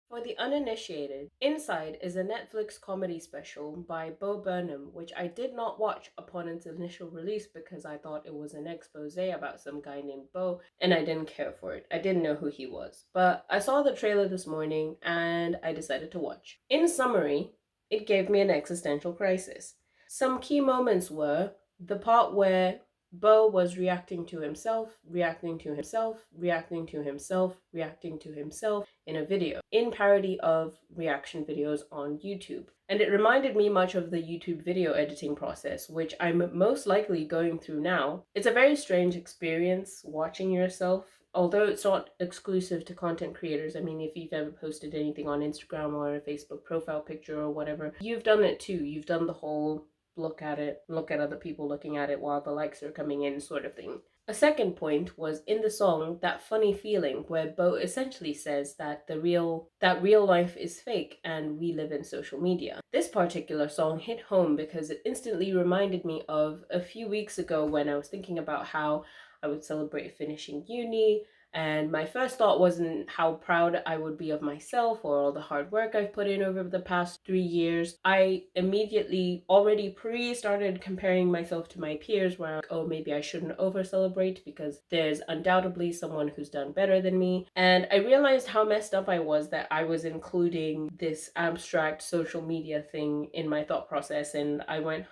For the uninitiated, Inside is a Netflix comedy special by Burnham, which I did not watch upon its initial release because I thought it was an expose about some guy named Bo, and I didn't care for it. I didn't know who he was. But I saw the trailer this morning and I decided to watch. In summary, it gave me an existential crisis. Some key moments were the part where Bo was reacting to himself, reacting to himself, reacting to himself, reacting to himself in a video, in parody of reaction videos on YouTube. And it reminded me much of the YouTube video editing process, which I'm most likely going through now. It's a very strange experience watching yourself, although it's not exclusive to content creators. I mean, if you've ever posted anything on Instagram or a Facebook profile picture or whatever, you've done it too. You've done the whole look at it, look at other people looking at it while the likes are coming in sort of thing. A second point was in the song That Funny Feeling, where Bo essentially says that real life is fake and we live in social media. This particular song hit home because it instantly reminded me of a few weeks ago when I was thinking about how I would celebrate finishing uni, and my first thought wasn't how proud I would be of myself or all the hard work I've put in over the past 3 years. I immediately already started comparing myself to my peers where, oh, maybe I shouldn't over celebrate because there's undoubtedly someone who's done better than me. And I realized how messed up I was that I was including this abstract social media thing in my thought process. And I went,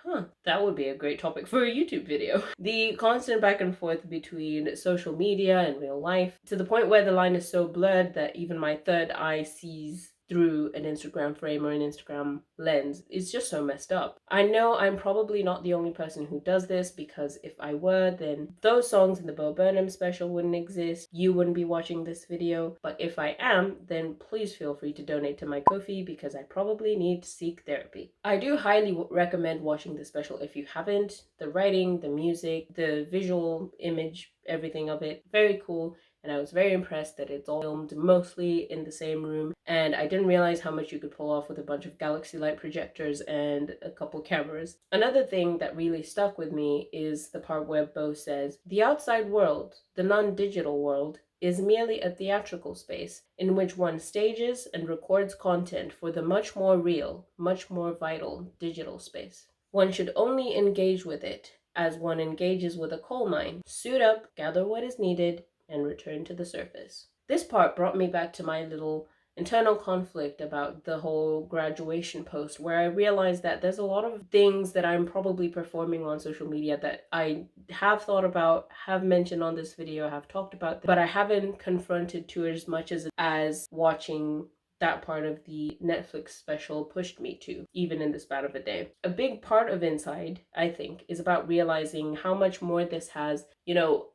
that would be a great topic for a YouTube video. The constant back and forth between social media and real life, to the point where the line is so blurred that even my third eye sees through an Instagram frame or an Instagram lens. It's just so messed up. I know I'm probably not the only person who does this, because if I were, then those songs in the Bo Burnham special wouldn't exist. You wouldn't be watching this video. But if I am, then please feel free to donate to my Ko-fi because I probably need to seek therapy. I do highly recommend watching the special if you haven't. The writing, the music, the visual image, everything of it, very cool. And I was very impressed that it's all filmed mostly in the same room. And I didn't realize how much you could pull off with a bunch of galaxy light projectors and a couple cameras. Another thing that really stuck with me is the part where Bo says, "The outside world, the non-digital world, is merely a theatrical space in which one stages and records content for the much more real, much more vital digital space. One should only engage with it as one engages with a coal mine. Suit up, gather what is needed, and return to the surface." This part brought me back to my little internal conflict about the whole graduation post, where I realized that there's a lot of things that I'm probably performing on social media that I have thought about, have mentioned on this video, have talked about, but I haven't confronted to as much as watching that part of the Netflix special pushed me to, even in the span of a day. A big part of Inside, I think, is about realizing how much more this has,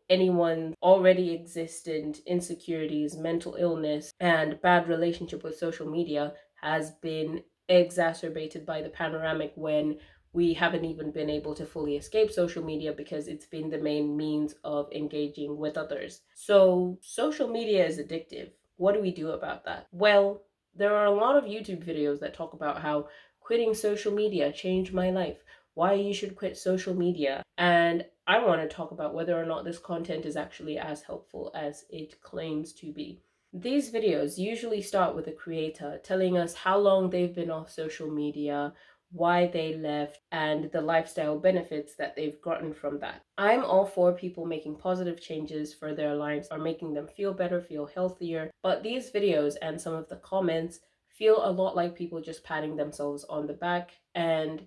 anyone already existent insecurities, mental illness, and bad relationship with social media has been exacerbated by the panoramic, when we haven't even been able to fully escape social media because it's been the main means of engaging with others. So social media is addictive. What do we do about that? Well, there are a lot of YouTube videos that talk about how quitting social media changed my life, why you should quit social media. And I want to talk about whether or not this content is actually as helpful as it claims to be. These videos usually start with a creator telling us how long they've been off social media, why they left, and the lifestyle benefits that they've gotten from that. I'm all for people making positive changes for their lives or making them feel better, feel healthier, but these videos and some of the comments feel a lot like people just patting themselves on the back. And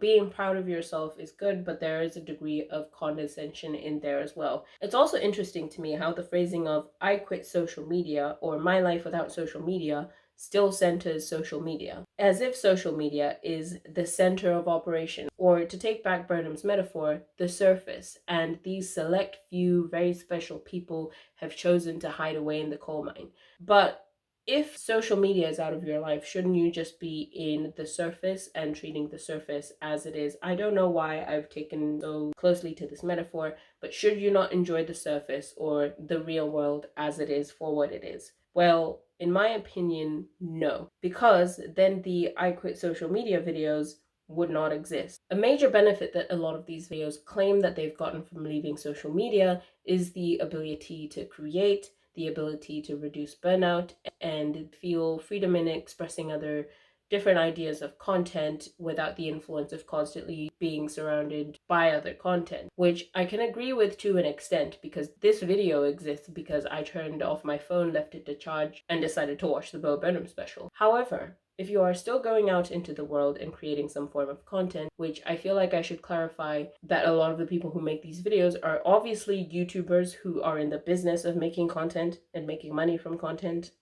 being proud of yourself is good, but there is a degree of condescension in there as well. It's also interesting to me how the phrasing of "I quit social media" or "my life without social media" still centers social media, as if social media is the center of operation, or, to take back Burnham's metaphor, the surface, and these select few very special people have chosen to hide away in the coal mine. But if social media is out of your life, shouldn't you just be in the surface and treating the surface as it is? I don't know why I've taken so closely to this metaphor, but should you not enjoy the surface or the real world as it is for what it is? Well, in my opinion, no, because then the "I quit social media" videos would not exist. A major benefit that a lot of these videos claim that they've gotten from leaving social media is the ability to create, the ability to reduce burnout and feel freedom in expressing other different ideas of content without the influence of constantly being surrounded by other content, which I can agree with to an extent, because this video exists because I turned off my phone, left it to charge, and decided to watch the Burnham special. However, if you are still going out into the world and creating some form of content, which I feel like I should clarify that a lot of the people who make these videos are obviously YouTubers who are in the business of making content and making money from content,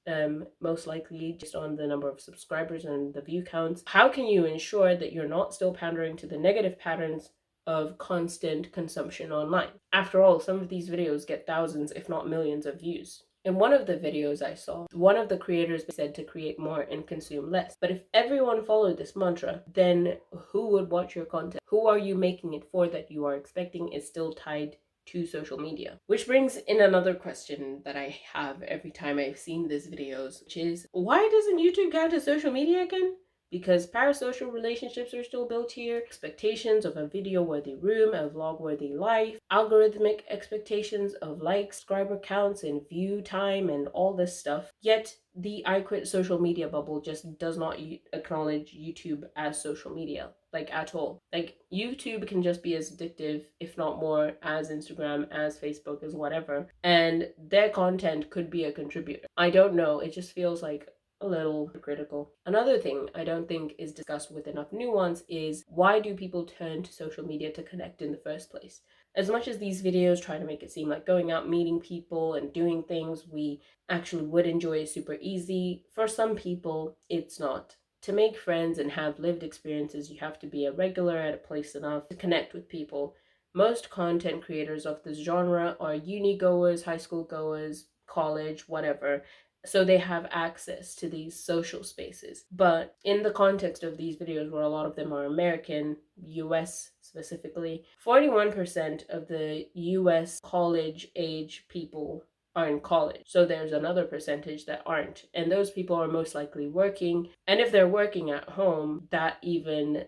most likely just on the number of subscribers and the view counts. How can you ensure that you're not still pandering to the negative patterns of constant consumption online? After all, some of these videos get thousands, if not millions, of views. In one of the videos I saw, one of the creators said to create more and consume less. But if everyone followed this mantra, then who would watch your content? Who are you making it for that you are expecting is still tied to social media? Which brings in another question that I have every time I've seen these videos, which is, why doesn't YouTube count as social media again? Because parasocial relationships are still built here, expectations of a video-worthy room, a vlog-worthy life, algorithmic expectations of likes, subscriber counts, and view time, and all this stuff. Yet the I Quit Social Media bubble just does not acknowledge YouTube as social media, like at all. Like, YouTube can just be as addictive, if not more, as Instagram, as Facebook, as whatever, and their content could be a contributor. I don't know, it just feels like a little critical. Another thing I don't think is discussed with enough nuance is, why do people turn to social media to connect in the first place? As much as these videos try to make it seem like going out, meeting people, and doing things we actually would enjoy is super easy, for some people it's not. To make friends and have lived experiences, you have to be a regular at a place enough to connect with people. Most content creators of this genre are uni goers, high school goers, college, whatever, so they have access to these social spaces. But in the context of these videos, where a lot of them are American, US specifically, 41% of the US college age people are in college. So there's another percentage that aren't. And those people are most likely working. And if they're working at home, that even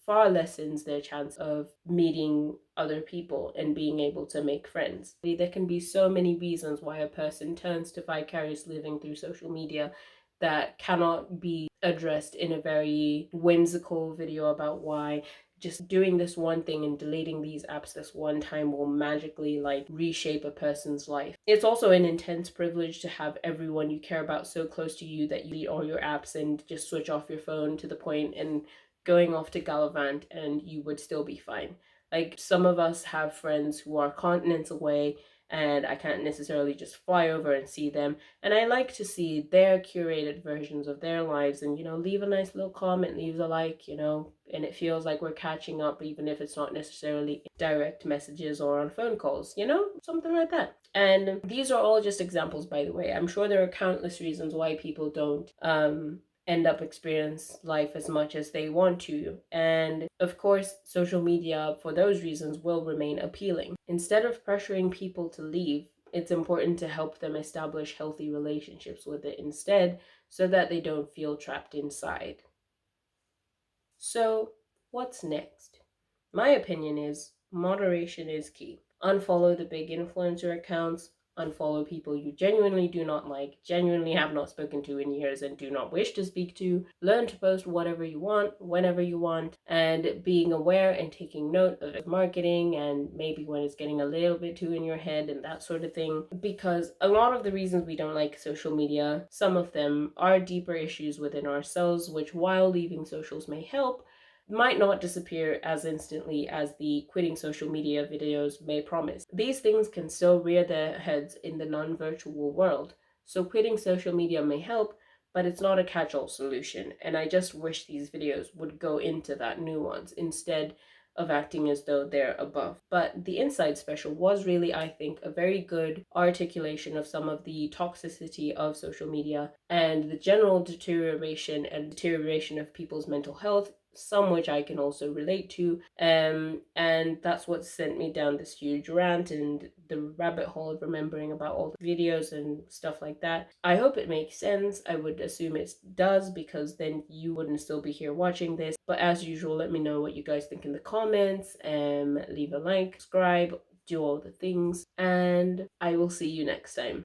far lessens their chance of meeting other people and being able to make friends. There can be so many reasons why a person turns to vicarious living through social media that cannot be addressed in a very whimsical video about why just doing this one thing and deleting these apps this one time will magically reshape a person's life. It's also an intense privilege to have everyone you care about so close to you that you delete all your apps and just switch off your phone to the point and going off to gallivant and you would still be fine. Like, some of us have friends who are continents away and I can't necessarily just fly over and see them. And I like to see their curated versions of their lives and, leave a nice little comment, leave a like, and it feels like we're catching up, even if it's not necessarily direct messages or on phone calls, something like that. And these are all just examples, by the way. I'm sure there are countless reasons why people don't end up experience life as much as they want to. And of course, social media, for those reasons, will remain appealing. Instead of pressuring people to leave, it's important to help them establish healthy relationships with it instead, so that they don't feel trapped inside. So, what's next? My opinion is moderation is key. Unfollow the big influencer accounts, unfollow people you genuinely do not like, genuinely have not spoken to in years and do not wish to speak to. Learn to post whatever you want, whenever you want, and being aware and taking note of marketing and maybe when it's getting a little bit too in your head and that sort of thing. Because a lot of the reasons we don't like social media, some of them are deeper issues within ourselves, which, while leaving socials may help, might not disappear as instantly as the quitting social media videos may promise. These things can still rear their heads in the non-virtual world. So quitting social media may help, but it's not a catch-all solution. And I just wish these videos would go into that nuance instead of acting as though they're above. But the Inside special was really, I think, a very good articulation of some of the toxicity of social media and the general deterioration of people's mental health, some which I can also relate to, and that's what sent me down this huge rant and the rabbit hole of remembering about all the videos and stuff like that. I hope it makes sense. I would assume it does, because then you wouldn't still be here watching this. But as usual, let me know what you guys think in the comments, leave a like, subscribe, do all the things, and I will see you next time.